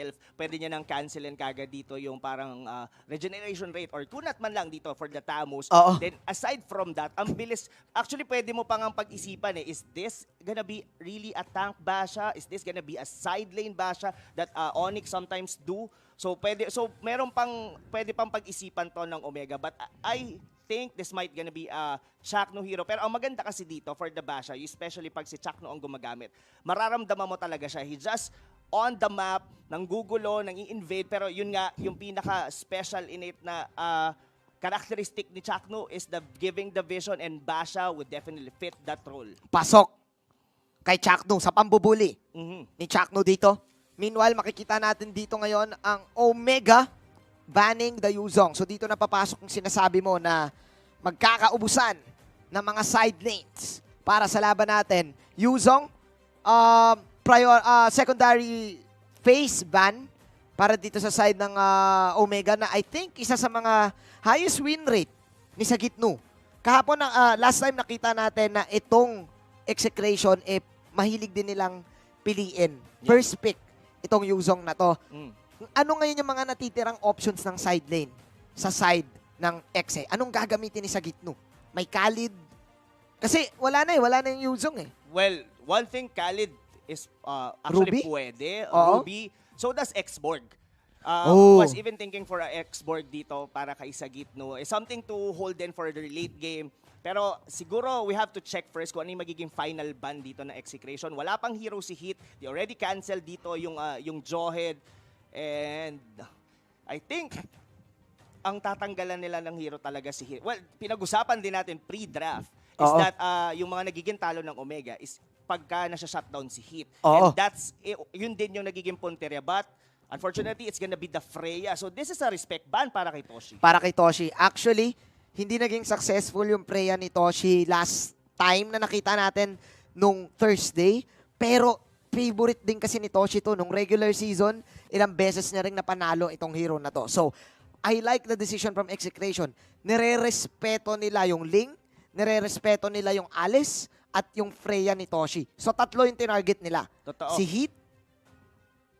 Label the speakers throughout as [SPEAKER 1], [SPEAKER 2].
[SPEAKER 1] himself, pwede niya nang cancelin kagad dito yung parang regeneration rate or kunat man lang dito for the Tamos.
[SPEAKER 2] Oo.
[SPEAKER 1] Then aside from that, ang bilis, actually pwede mo pang pag-isipan is this gonna be really a tank basha? Is this gonna be a side lane basha that Onyx sometimes do? So pwede pang pag-isipan to ng Omega, but I think this might gonna be a Chakno hero. Pero ang maganda kasi dito for the basha, especially pag si Chakno ang gumagamit, mararamdaman mo talaga siya. He just on the map, nanggugulo, nang i-invade, pero yun nga, yung pinaka-special innate na characteristic ni Chakno is the giving the vision, and basha would definitely fit that role.
[SPEAKER 2] Pasok kay Chakno sa pambubuli ni Chakno dito. Meanwhile, makikita natin dito ngayon ang Omega banning the Yuzong. So dito na papasok yung sinasabi mo na magkakaubusan ng mga side lanes para sa laban natin. Yuzong, secondary phase ban para dito sa side ng Omega na I think isa sa mga highest win rate ni Sagitnu. Kahapon, last time nakita natin na itong execration, mahilig din nilang piliin. First pick, itong Yuzong na to. Ano ngayon yung mga natitirang options ng side lane sa side ng Exe? Anong gagamitin ni Sagitnu? May Khalid? Kasi wala na yung Yuzong eh.
[SPEAKER 1] Well, one thing, Khalid is actually
[SPEAKER 2] Ruby?
[SPEAKER 1] pwede.
[SPEAKER 2] Oo.
[SPEAKER 1] Ruby. So does Xborg.
[SPEAKER 2] Oh.
[SPEAKER 1] Was even thinking for a Xborg dito para kay Sagitnu. Something to hold in for the late game. Pero siguro we have to check first kung ano yung magiging final ban dito na execration. Wala pang hero si Heat. They already canceled dito yung Jawhead. And I think ang tatanggalan nila ng hero talaga si Heat. Well, pinag-usapan din natin pre-draft is
[SPEAKER 2] Oo.
[SPEAKER 1] that yung mga nagiging talo ng Omega is pagka nasa-shutdown si Heat.
[SPEAKER 2] Oo.
[SPEAKER 1] And yun din yung nagiging punteriya. But unfortunately, it's gonna be the Freya. So this is a respect ban para kay Toshi.
[SPEAKER 2] Para kay Toshi. Actually, hindi naging successful yung Freya ni Toshi last time na nakita natin nung Thursday. Pero favorite din kasi ni Toshi to. Nung regular season, ilang beses niya rin napanalo itong hero na to. So, I like the decision from Execration. Nire-respeto nila yung Ling, nire-respeto nila yung Alice, at yung Freya ni Toshi. So, tatlo yung tinarget nila.
[SPEAKER 1] Totoo.
[SPEAKER 2] Si Heat,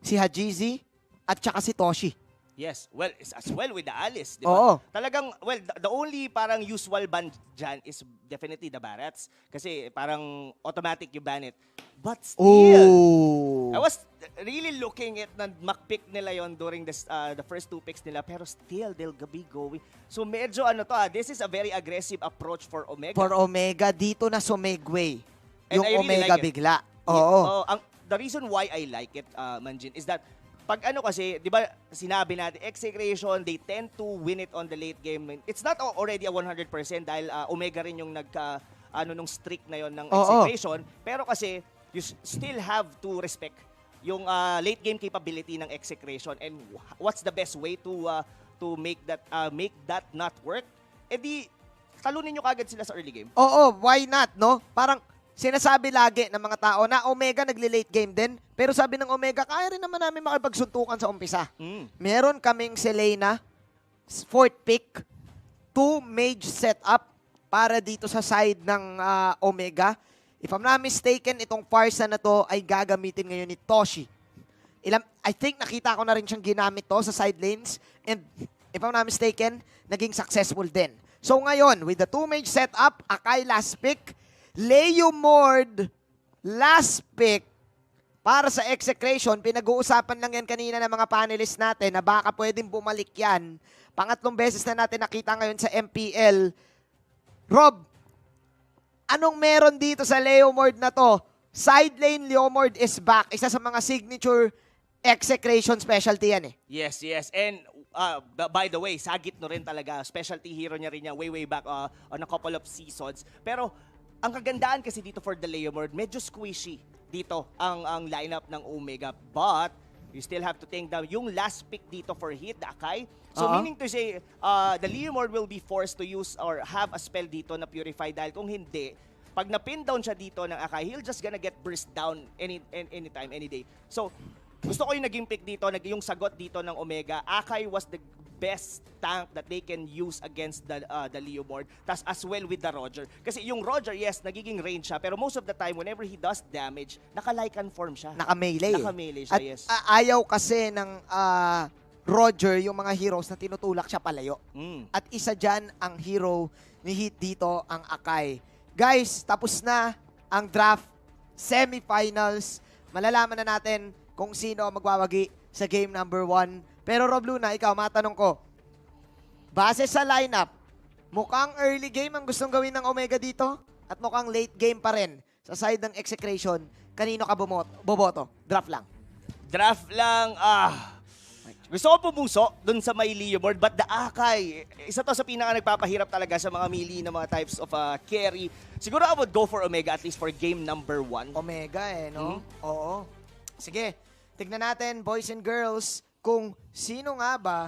[SPEAKER 2] si Hajizi, at saka si Toshi.
[SPEAKER 1] Yes, well, it's as well with the Alice, di ba?
[SPEAKER 2] Oo.
[SPEAKER 1] Talagang, well, the only parang usual ban dyan is definitely the Barats. Kasi parang automatic you ban it. But still, I was really looking at na makpick nila yon during the first two picks nila, pero still, they'll be going. So medyo this is a very aggressive approach for Omega.
[SPEAKER 2] For Omega, dito na sumegway.
[SPEAKER 1] And
[SPEAKER 2] Yung
[SPEAKER 1] I really
[SPEAKER 2] Omega
[SPEAKER 1] like it.
[SPEAKER 2] bigla.
[SPEAKER 1] Yeah,
[SPEAKER 2] Oo.
[SPEAKER 1] the reason why I like it, Manjin, is that pag kasi, di ba, sinabi natin, execration, they tend to win it on the late game. It's not already a 100% dahil Omega rin yung nung streak na yon ng execration. Pero kasi, you still have to respect yung late game capability ng execration and what's the best way to make that not work. Eh di, talunin nyo kagad sila sa early game.
[SPEAKER 2] Oo, why not, no? Parang sinasabi lagi ng mga tao na Omega nagli-late game din. Pero sabi ng Omega, kaya rin naman namin makipagsuntukan sa umpisa. Meron kaming Selena, 4th pick, 2 mage setup para dito sa side ng Omega. If I'm not mistaken, itong Farsa na to ay gagamitin ngayon ni Toshi. I think nakita ko na rin siyang ginamit to sa side lanes. And if I'm not mistaken, naging successful din. So ngayon, with the 2 mage setup, Akai last pick, Leo Mord, last pick para sa execration. Pinag-uusapan lang yan kanina ng mga panelists natin na baka pwedeng bumalik yan. Pangatlong beses na natin nakita ngayon sa MPL. Rob, anong meron dito sa Leo Mord na to? Side lane Leo Mord is back. Isa sa mga signature execration specialty yan eh.
[SPEAKER 1] Yes. And by the way, Sagitnu rin talaga. Specialty hero niya rin niya way back on a couple of seasons. Pero ang kagandaan kasi dito for the Leomord, medyo squishy dito ang lineup ng Omega. But you still have to think down yung last pick dito for Heat, the Akai. So meaning to say, the Leomord will be forced to use or have a spell dito na Purify dahil kung hindi, pag na-pin down siya dito ng Akai, he'll just gonna get burst down anytime, any day. So gusto ko yung naging pick dito, yung sagot dito ng Omega. Akai was the best tank that they can use against the Leomord. Tas as well with the Roger. Kasi yung Roger, yes, nagiging range siya. Pero most of the time, whenever he does damage, naka-Lycan form siya.
[SPEAKER 2] Naka-melee.
[SPEAKER 1] Naka-melee siya,
[SPEAKER 2] At
[SPEAKER 1] yes.
[SPEAKER 2] ayaw kasi ng Roger yung mga heroes na tinutulak siya palayo. At isa dyan ang hero ni Heat dito, ang Akai. Guys, tapos na ang draft semifinals. Malalaman na natin kung sino ang magwawagi sa game number 1. Pero Rob Luna, ikaw, matanong ko, base sa lineup, mukhang early game ang gustong gawin ng Omega dito at mukhang late game pa rin sa side ng Execration. Kanino ka boboto? Draft lang.
[SPEAKER 1] Draft lang, gusto ko pumuso dun sa may Leomord, but the Akai, isa to sa pinaka nagpapahirap talaga sa mga melee na mga types of carry. Siguro I would go for Omega at least for game number 1.
[SPEAKER 2] Omega no? Oo. Sige, tignan natin, boys and girls, kung sino nga ba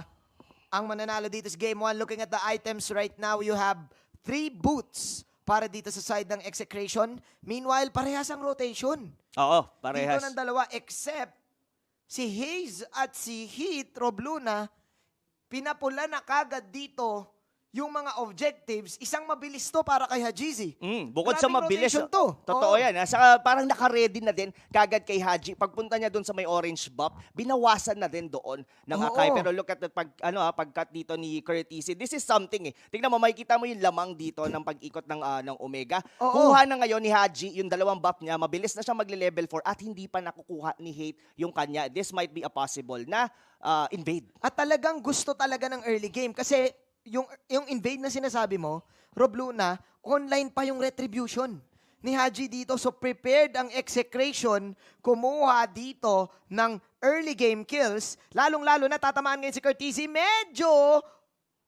[SPEAKER 2] ang mananalo dito sa game 1. Looking at the items right now, you have 3 boots para dito sa side ng Execration. Meanwhile, parehas ang rotation.
[SPEAKER 1] Oo, parehas.
[SPEAKER 2] Dito ng dalawa, except si Haze at si Heat, Rob Luna, pinapula na kagad dito yung mga objectives. Isang mabilis to para kay Hajizi.
[SPEAKER 1] Bukod sa mabilis,
[SPEAKER 2] to.
[SPEAKER 1] Totoo yan. Saka parang naka-ready na din kagad kay Haji. Pagpunta niya doon sa may orange buff, binawasan na din doon ng Akai. Pero look at the pagkat dito ni Courtesy. This is something eh. Tingnan mo, makikita mo yung lamang dito ng pag-ikot ng Omega. Kuha na ngayon ni Haji yung 2 buff niya. Mabilis na siya magle-level 4 at hindi pa nakukuha ni Hate yung kanya. This might be a possible na invade.
[SPEAKER 2] At talagang gusto talaga ng early game kasi yung invade na sinasabi mo, Rob Luna, online pa yung retribution ni Haji dito. So prepared ang Execration kumuha dito ng early game kills. Lalong-lalo na tatamaan ngayon si Courtesy. Medyo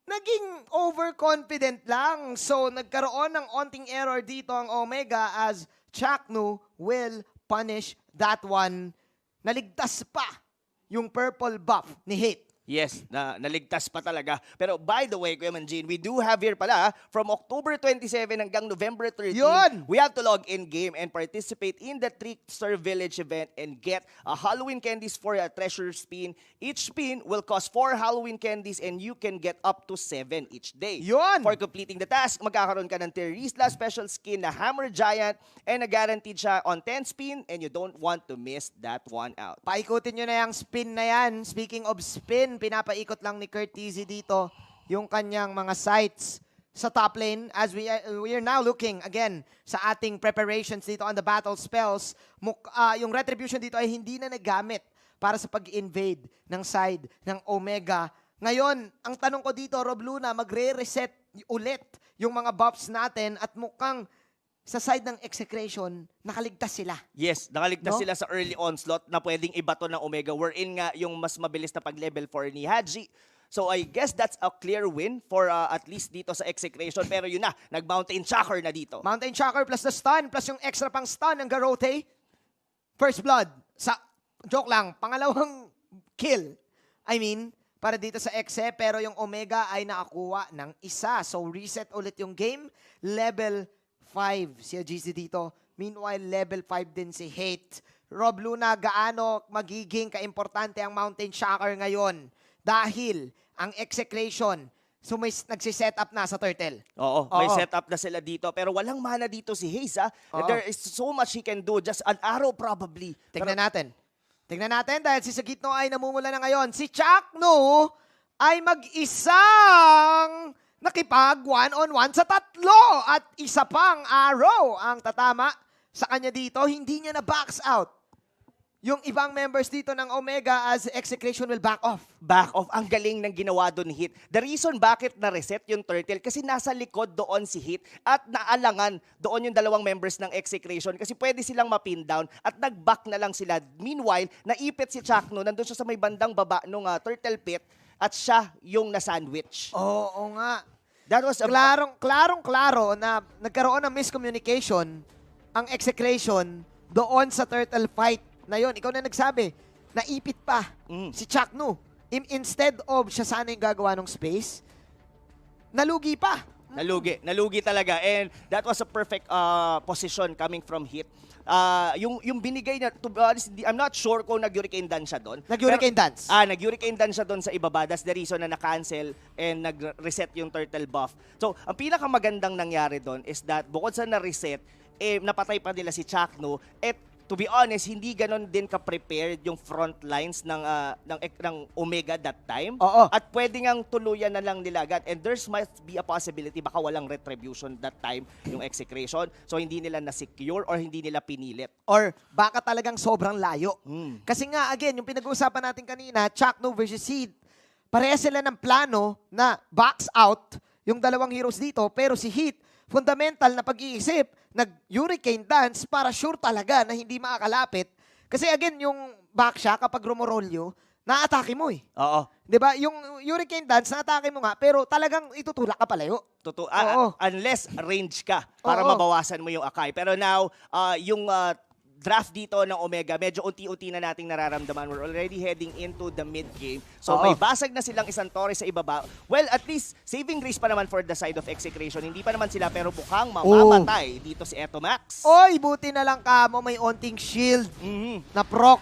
[SPEAKER 2] naging overconfident lang. So nagkaroon ng onting error dito ang Omega as Chaknu will punish that one. Naligtas pa yung purple buff ni Hate.
[SPEAKER 1] Yes, naligtas pa talaga. Pero by the way, Kuya Manjin, we do have here pala from October 27 hanggang November 13,
[SPEAKER 2] Yun!
[SPEAKER 1] we have to log in game and participate in the Trickster Village event and get a Halloween candies for a treasure spin. Each spin will cost 4 Halloween candies and you can get up to 7 each day.
[SPEAKER 2] Yun!
[SPEAKER 1] For completing the task, magkakaroon ka ng Terisla special skin na Hammer Giant and na guaranteed siya on 10 spin and you don't want to miss that one out.
[SPEAKER 2] Paikutin nyo na yung spin na yan. Speaking of spin, pinapaikot lang ni Courtesy dito yung kanyang mga sights sa top lane as we are now looking again sa ating preparations dito on the battle spells. Yung retribution dito ay hindi na nagamit para sa pag-invade ng side ng Omega. Ngayon, ang tanong ko dito, Rob Luna, magre-reset ulit yung mga buffs natin at mukhang sa side ng Execration, nakaligtas sila.
[SPEAKER 1] Yes, nakaligtas sila sa early onslaught na pwedeng ibato ng Omega. Wherein nga yung mas mabilis na pag-level 4 ni Haji. So I guess that's a clear win for at least dito sa Execration. Pero yun na, nag-Mountain Shocker na dito.
[SPEAKER 2] Mountain Shocker plus the stun, plus yung extra pang stun ng Garrote. First blood. Joke lang, pangalawang kill. I mean, para dito sa Exe, pero yung Omega ay nakakuha ng isa. So reset ulit yung game. Level 5 si GC dito. Meanwhile, level 5 din si Hate. Rob Luna, gaano magiging kaimportante ang Mountain Shocker ngayon? Dahil ang Execration, so may nagsiset up na sa Turtle.
[SPEAKER 1] Oo, may setup na sila dito. Pero walang mana dito si Haze, ha? There is so much he can do. Just an arrow probably.
[SPEAKER 2] Tignan natin. Tignan natin dahil si Sagitno ay namumula na ngayon. Si Chaknu ay mag-isang nakipag one-on-one sa 3 at isa pang arrow ang tatama sa kanya dito. Hindi niya na backs out yung ibang members dito ng Omega as Execration will back off.
[SPEAKER 1] Back off. Ang galing ng ginawa doon ni Hit. The reason bakit na-reset yung Turtle kasi nasa likod doon si Hit at naalangan doon yung 2 members ng Execration kasi pwede silang mapin down at nag-back na lang sila. Meanwhile, naipit si Chakno. Nandun siya sa may bandang baba ng Turtle Pit at siya yung na-sandwich.
[SPEAKER 2] Oo nga.
[SPEAKER 1] That was a
[SPEAKER 2] Klarong-klaro na nagkaroon ng miscommunication ang Execration doon sa Turtle fight na yun. Ikaw na nagsabi, naipit pa si Chaknu. Instead of siya sana yung gagawa ng space, nalugi pa.
[SPEAKER 1] Nalugi talaga. And that was a perfect position coming from Heat. Yung binigay niya, to be honest, I'm not sure kung nag-hurricane dance siya doon.
[SPEAKER 2] Nag-hurricane dance?
[SPEAKER 1] Nag-hurricane dance siya doon sa ibaba. That's the reason na na-cancel and nag-reset yung turtle buff. So, ang pinakamagandang nangyari doon is that bukod sa na-reset, napatay pa nila si Chakno. To be honest, hindi ganon din ka-prepared yung front lines ng Omega that time.
[SPEAKER 2] Oo.
[SPEAKER 1] At pwede ngang tuluyan na lang nila agad. And there's must be a possibility baka walang retribution that time yung execration. So hindi nila na-secure or hindi nila pinilit.
[SPEAKER 2] Or baka talagang sobrang layo. Kasi nga, again, yung pinag-uusapan natin kanina, Chakno versus Heat, parehas sila ng plano na box out yung dalawang heroes dito, pero si Heat, fundamental na pag-iisip, nag-hurricane dance para sure talaga na hindi makakalapit. Kasi again, yung back siya, kapag rumorolyo, na-atake mo eh.
[SPEAKER 1] Oo.
[SPEAKER 2] 'Di ba? Yung hurricane dance, na-atake mo nga, pero talagang itutulak ka palayo.
[SPEAKER 1] Totoo.
[SPEAKER 2] Oo.
[SPEAKER 1] Unless range ka para
[SPEAKER 2] Oo.
[SPEAKER 1] mabawasan mo yung Akai. Pero now, yung draft dito ng Omega, medyo unti-unti na nating nararamdaman. We're already heading into the mid-game. So
[SPEAKER 2] Oo.
[SPEAKER 1] may basag na silang isang Torres sa ibaba. Well, at least saving grace pa naman for the side of execration. Hindi pa naman sila pero mukhang mamamatay dito si Etomax.
[SPEAKER 2] Oy, buti na lang kamo may onting shield na proc.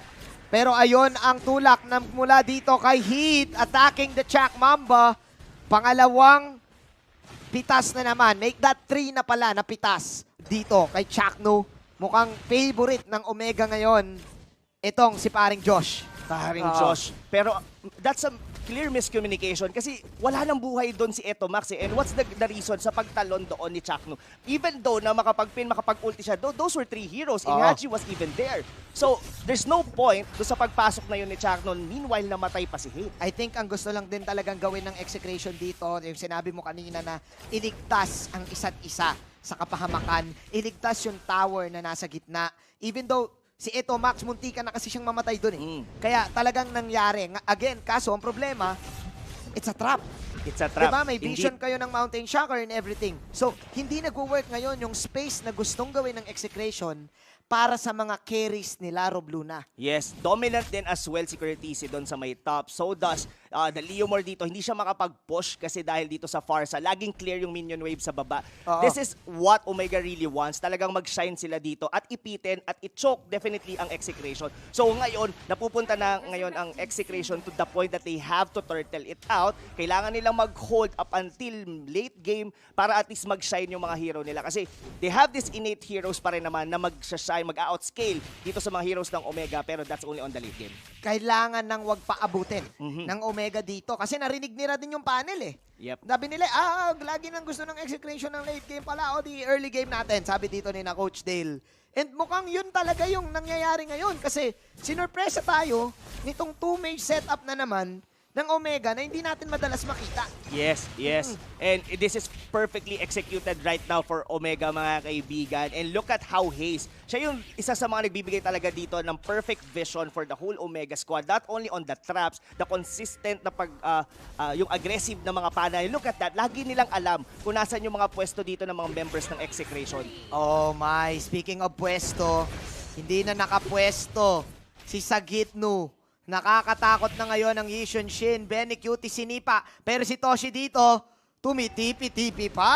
[SPEAKER 2] Pero ayon ang tulak na mula dito kay Heat, attacking the Chak Mamba. Pangalawang pitas na naman. Make that 3 na pala na pitas dito kay Chakno. Mukhang favorite ng Omega ngayon, itong si paring Josh.
[SPEAKER 1] Paring Josh. Pero that's a clear miscommunication kasi wala nang buhay doon si Etomax eh. And what's the reason sa pagtalon doon ni Chakno? Even though na makapag-pin, makapag-ulti siya, those were 3 heroes. Inhaji was even there. So, there's no point doon sa pagpasok na yun ni Chakno. Meanwhile, namatay pa si Hate.
[SPEAKER 2] I think ang gusto lang din talagang gawin ng execration dito, yung sinabi mo kanina na iligtas ang isa't isa sa kapahamakan, iligtas yung tower na nasa gitna. Even though si Etomax, muntika na kasi siyang mamatay doon eh. Kaya talagang nangyari. Again, kaso ang problema, it's a trap.
[SPEAKER 1] It's a trap.
[SPEAKER 2] Diba? May vision
[SPEAKER 1] Indeed.
[SPEAKER 2] kayo ng Mountain Shocker and everything. So, hindi nagwo-work ngayon yung space na gustong gawin ng execration para sa mga carries nila, Rob Luna.
[SPEAKER 1] Yes, dominant din as well si Curtisi doon sa may top. So does the Leomore dito, hindi siya makapag-push kasi dahil dito sa Farsa, laging clear yung minion wave sa baba.
[SPEAKER 2] Oo.
[SPEAKER 1] This is what Omega really wants. Talagang mag-shine sila dito at ipitin at i-choke definitely ang execration. So ngayon, napupunta na ngayon ang execration to the point that they have to turtle it out. Kailangan nilang mag-hold up until late game para at least mag-shine yung mga hero nila. Kasi they have these innate heroes pa rin naman na mag-shine, mag-outscale dito sa mga heroes ng Omega, pero that's only on the late game.
[SPEAKER 2] Kailangan nang wag paabutin ng Omega dito kasi narinig nila din yung panel eh.
[SPEAKER 1] Yep.
[SPEAKER 2] Sabi nila, lagi nang gusto ng execution ng late game pala o di early game natin. Sabi dito ni na Coach Dale. And mukhang yun talaga yung nangyayari ngayon kasi sinurpresa tayo nitong 2 mage setup na naman ng Omega na hindi natin madalas makita.
[SPEAKER 1] Yes, yes. And this is perfectly executed right now for Omega, mga kaibigan. And look at how Haze, siya yung isa sa mga nagbibigay talaga dito ng perfect vision for the whole Omega squad. Not only on the traps, the consistent na yung aggressive na mga panay. Look at that. Lagi nilang alam kung nasan yung mga pwesto dito ng mga members ng execration.
[SPEAKER 2] Oh my, speaking of pwesto, hindi na nakapwesto si Sagitnu. Nakakatakot na ngayon ang Yishun Shin, Benny Cutie sinipa, pero si Toshi dito, tumitipi-tipi pa.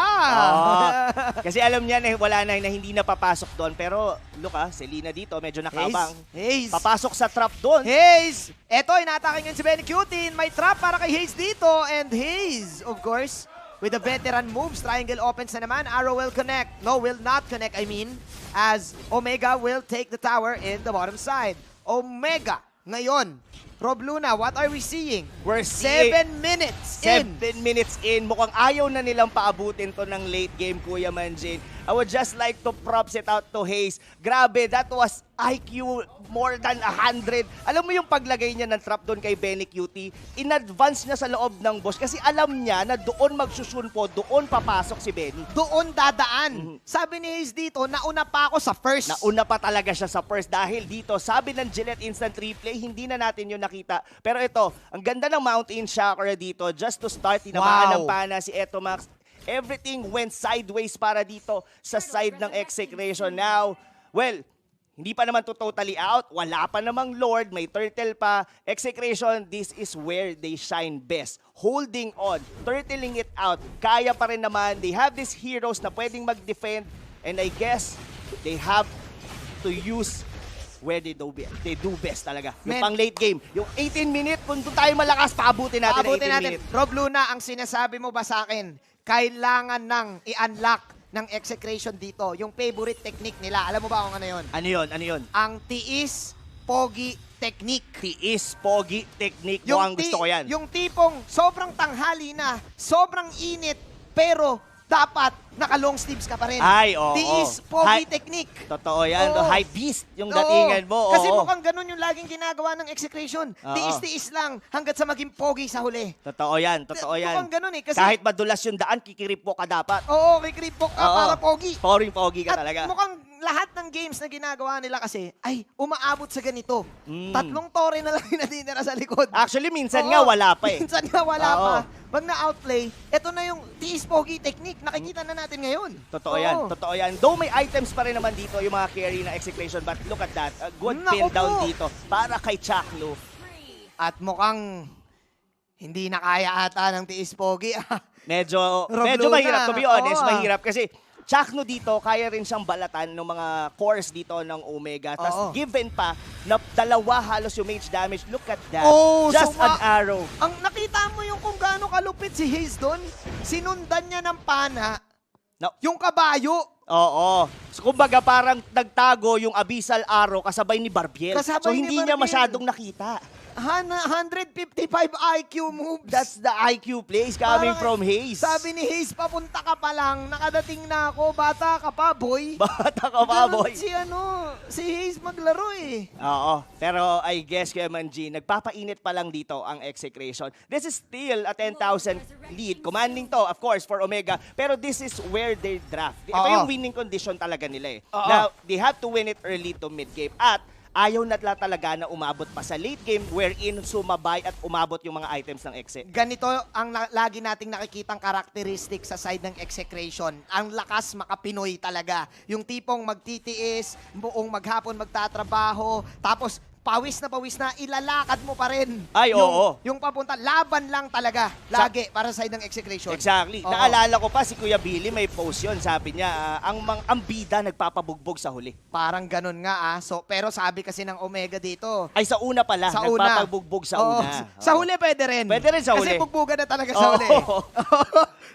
[SPEAKER 1] Kasi alam niya na wala na hindi na papasok doon. Pero look Selena dito, medyo nakabang.
[SPEAKER 2] Haze.
[SPEAKER 1] Papasok sa trap doon.
[SPEAKER 2] Haze! Eto, inatake ngayon si Benny Cutie. May trap para kay Haze dito. And Haze, of course, with the veteran moves, triangle opens na naman. Arrow will connect. No, will not connect, I mean. As Omega will take the tower in the bottom side. Omega, ngayon, Rob Luna, what are we seeing?
[SPEAKER 1] We're seeing
[SPEAKER 2] 7 minutes in.
[SPEAKER 1] 7 minutes in. Mukhang ayaw na nilang paabutin to ng late game, Kuya Manjin. I would just like to props it out to Haze. Grabe, that was IQ more than 100. Alam mo yung paglagay niya ng trap doon kay Benny Cutie? In-advance niya sa loob ng boss kasi alam niya na doon magsusunpo, doon papasok si Benny.
[SPEAKER 2] Doon dadaan. Sabi ni Haze dito, nauna pa ako sa first.
[SPEAKER 1] Nauna pa talaga siya sa first dahil dito, sabi ng Gillette Instant Replay, hindi na natin yun nakita. Pero ito, ang ganda ng Mountain Chakra dito. Just to start, tinamaan ng pana si Etomax. Everything went sideways para dito sa side ng execration. Now, well, Hindi pa naman to totally out. Wala pa namang Lord. May turtle pa. Execration, this is where they shine best. Holding on. Turtling it out. Kaya pa rin naman. They have these heroes na pwedeng mag-defend. And I guess they have to use where they do best talaga. Yung
[SPEAKER 2] Men,
[SPEAKER 1] pang late game. Yung 18 minute, kung doon tayo malakas, paabutin natin ang 18 minute.
[SPEAKER 2] Rob Luna, ang sinasabi mo ba sa akin, kailangan nang i-unlock ng execration dito, yung favorite technique nila. Alam mo ba kung ano yun?
[SPEAKER 1] Ano yun? Ano yun?
[SPEAKER 2] Ang tiis, pogi, technique.
[SPEAKER 1] Tiis, pogi, technique. Mukhang gusto ko yan.
[SPEAKER 2] Yung tipong sobrang tanghali na, sobrang init, pero dapat naka-long sleeves ka pa rin.
[SPEAKER 1] Ay, oo.
[SPEAKER 2] Tiis, pogi,
[SPEAKER 1] High-
[SPEAKER 2] technique.
[SPEAKER 1] Totoo yan.
[SPEAKER 2] Oo.
[SPEAKER 1] High beast yung
[SPEAKER 2] Oo.
[SPEAKER 1] datingan mo.
[SPEAKER 2] Kasi
[SPEAKER 1] Oo.
[SPEAKER 2] mukhang ganun yung laging ginagawa ng execration.
[SPEAKER 1] Oo.
[SPEAKER 2] Tiis-tiis lang hanggat sa maging pogi sa huli.
[SPEAKER 1] Totoo yan. Totoo yan.
[SPEAKER 2] Mukhang ganun eh. Kasi,
[SPEAKER 1] Kahit madulas yung daan, kikirip mo ka dapat.
[SPEAKER 2] oo, kikripok ka
[SPEAKER 1] Oo.
[SPEAKER 2] para pogi.
[SPEAKER 1] Pogi ka
[SPEAKER 2] At
[SPEAKER 1] talaga.
[SPEAKER 2] mukhang lahat ng games na ginagawa nila kasi ay umaabot sa ganito.
[SPEAKER 1] Mm.
[SPEAKER 2] 3 tore na lang yung natitira sa likod.
[SPEAKER 1] Actually, minsan
[SPEAKER 2] Oo.
[SPEAKER 1] nga wala pa eh.
[SPEAKER 2] Minsan nga wala
[SPEAKER 1] Oo.
[SPEAKER 2] pa. Pag na-outplay, ito na yung tiis pogi technique. Nakikita na natin ngayon.
[SPEAKER 1] Totoo
[SPEAKER 2] Oo.
[SPEAKER 1] yan. Totoo yan. Though may items pa rin naman dito yung mga carry na execution, but look at that. A good
[SPEAKER 2] Naku
[SPEAKER 1] pin down
[SPEAKER 2] po.
[SPEAKER 1] dito para kay Chaklo.
[SPEAKER 2] At mukhang hindi na kaya ata ng tiis pogi.
[SPEAKER 1] Medyo
[SPEAKER 2] Rob
[SPEAKER 1] mahirap.
[SPEAKER 2] Luna.
[SPEAKER 1] To be honest,
[SPEAKER 2] Oo.
[SPEAKER 1] mahirap. Kasi Chakno dito, kaya rin siyang balatan ng mga cores dito ng Omega.
[SPEAKER 2] Oo.
[SPEAKER 1] Tapos given pa na dalawa halos yung mage damage. Look at that.
[SPEAKER 2] Oh,
[SPEAKER 1] Just
[SPEAKER 2] so
[SPEAKER 1] an arrow.
[SPEAKER 2] Ang nakita mo yung kung gaano kalupit si Haze doon, sinundan niya ng pana
[SPEAKER 1] No.
[SPEAKER 2] yung kabayo.
[SPEAKER 1] Oo. So, kumbaga parang nagtago yung abyssal arrow kasabay ni Barbiel.
[SPEAKER 2] Kasabay
[SPEAKER 1] So
[SPEAKER 2] ni
[SPEAKER 1] hindi niya
[SPEAKER 2] Barbiel.
[SPEAKER 1] masyadong nakita.
[SPEAKER 2] 155 IQ moves.
[SPEAKER 1] That's the IQ plays coming
[SPEAKER 2] Parang,
[SPEAKER 1] from Hayes.
[SPEAKER 2] Sabi ni Haze, papunta ka pa lang, nakadating na ako, bata ka pa, boy.
[SPEAKER 1] Bata ka pa,
[SPEAKER 2] Ganun
[SPEAKER 1] boy.
[SPEAKER 2] si Haze maglaro eh.
[SPEAKER 1] Oo. Pero I guess, Kuya Manji, nagpapainit pa lang dito ang execration. This is still a 10,000 lead. Commanding to, of course, for Omega. Pero this is where they draft. Ito
[SPEAKER 2] Oo.
[SPEAKER 1] yung winning condition talaga nila eh.
[SPEAKER 2] Oo.
[SPEAKER 1] Now, they have to win it early to mid-game. At ayaw na talaga na umabot pa sa late game wherein sumabay at umabot yung mga items ng exe.
[SPEAKER 2] Ganito ang lagi nating nakikitang karakteristik sa side ng execration. Ang lakas makapinoy talaga. Yung tipong magtitiis, buong maghapon magtatrabaho, tapos pawis na ilalakad mo pa rin.
[SPEAKER 1] Ay, oo.
[SPEAKER 2] Yung papunta, laban lang talaga. Lagi, para sa side ng execration.
[SPEAKER 1] Exactly.
[SPEAKER 2] Oo.
[SPEAKER 1] Naalala ko pa si Kuya Billy, may post yun. Sabi niya, ang bida nagpapabugbog sa huli.
[SPEAKER 2] Parang ganun nga So, pero sabi kasi ng Omega dito,
[SPEAKER 1] Ay, sa una pala.
[SPEAKER 2] sa una.
[SPEAKER 1] Nagpapabugbog sa
[SPEAKER 2] Oo.
[SPEAKER 1] una.
[SPEAKER 2] Sa
[SPEAKER 1] Oo.
[SPEAKER 2] huli pwede rin.
[SPEAKER 1] Pwede rin sa huli.
[SPEAKER 2] Kasi bugbugan na talaga sa
[SPEAKER 1] Oo.
[SPEAKER 2] huli.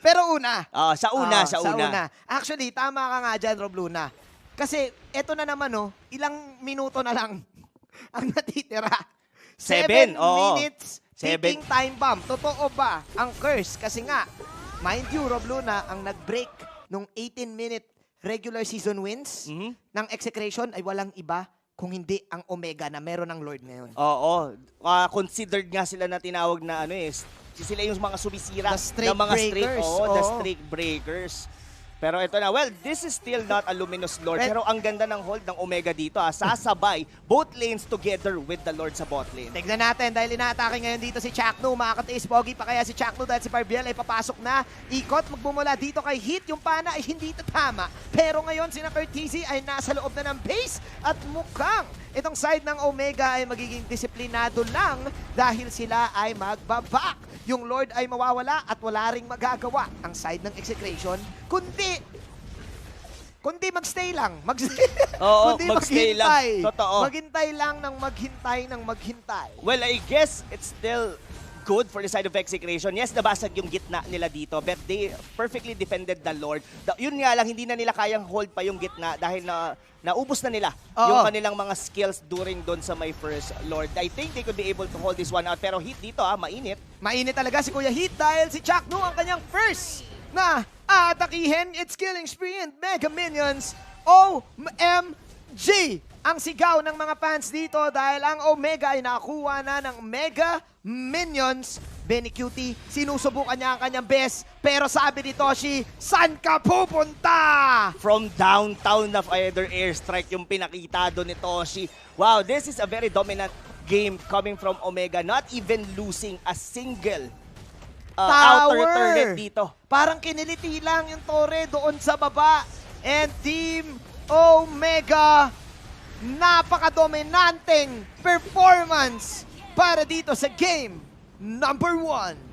[SPEAKER 2] Pero una.
[SPEAKER 1] Sa una, sa una.
[SPEAKER 2] Actually, tama ka nga dyan, Rob Luna. Kasi eto na naman, ilang minuto na lang ang natitira. 7
[SPEAKER 1] 7, oo.
[SPEAKER 2] minutes, ticking time bomb. Totoo ba ang curse? Kasi nga, mind you, Rob Luna, ang nag-break nung 18-minute regular season wins ng execration ay walang iba kung hindi ang Omega na meron ng Lord ngayon.
[SPEAKER 1] Oo. Considered nga sila na tinawag na sila yung mga sumisira
[SPEAKER 2] The streak
[SPEAKER 1] ng mga
[SPEAKER 2] breakers.
[SPEAKER 1] the
[SPEAKER 2] Oo.
[SPEAKER 1] streak breakers. Pero ito na, well, this is still not a Luminous Lord.
[SPEAKER 2] Red-
[SPEAKER 1] Pero ang ganda ng hold ng Omega dito. Sasabay both lanes together with the Lord sa bot lane.
[SPEAKER 2] Tignan natin dahil inaatake ngayon dito si Chakno. Makakatiis pogi pa kaya si Chakno dahil si Barbiel ay papasok na. Ikot magmumula dito kay Hit. Yung pana ay hindi tatama. Pero ngayon si Curtisi ay nasa loob na ng base at mukhang itong side ng Omega ay magiging disiplinado lang dahil sila ay magbabak. Yung Lord ay mawawala at wala ring magagawa ang side ng execration kundi magstay lang.
[SPEAKER 1] Oo,
[SPEAKER 2] Kundi
[SPEAKER 1] magstay lang.
[SPEAKER 2] maghintay.
[SPEAKER 1] Totoo.
[SPEAKER 2] Maghintay lang ng maghintay.
[SPEAKER 1] Well, I guess it's still good for the side of execration. Yes, nabasag yung gitna nila dito, but they perfectly defended the Lord. Yun nga lang, hindi na nila kayang hold pa yung gitna dahil naubos na nila
[SPEAKER 2] Oo.
[SPEAKER 1] yung kanilang mga skills during doon sa my first Lord. I think they could be able to hold this one out. Pero hit dito, mainit.
[SPEAKER 2] Mainit talaga si Kuya Heat dahil si Chakno ang kanyang first na atakihin. It's killing spree and Mega Minions. OMG! Ang sigaw ng mga fans dito dahil ang Omega ay nakakuha na ng Mega Minions. Benny Cutie, sinusubukan niya ang kanyang best. Pero sabi ni Toshi, saan ka pupunta?
[SPEAKER 1] From downtown of either airstrike yung pinakita doon ni Toshi. Wow, this is a very dominant game coming from Omega. Not even losing a single outer turret dito.
[SPEAKER 2] Parang kiniliti lang yung Torre doon sa baba. And Team Omega napaka-dominanteng performance para dito sa game number 1.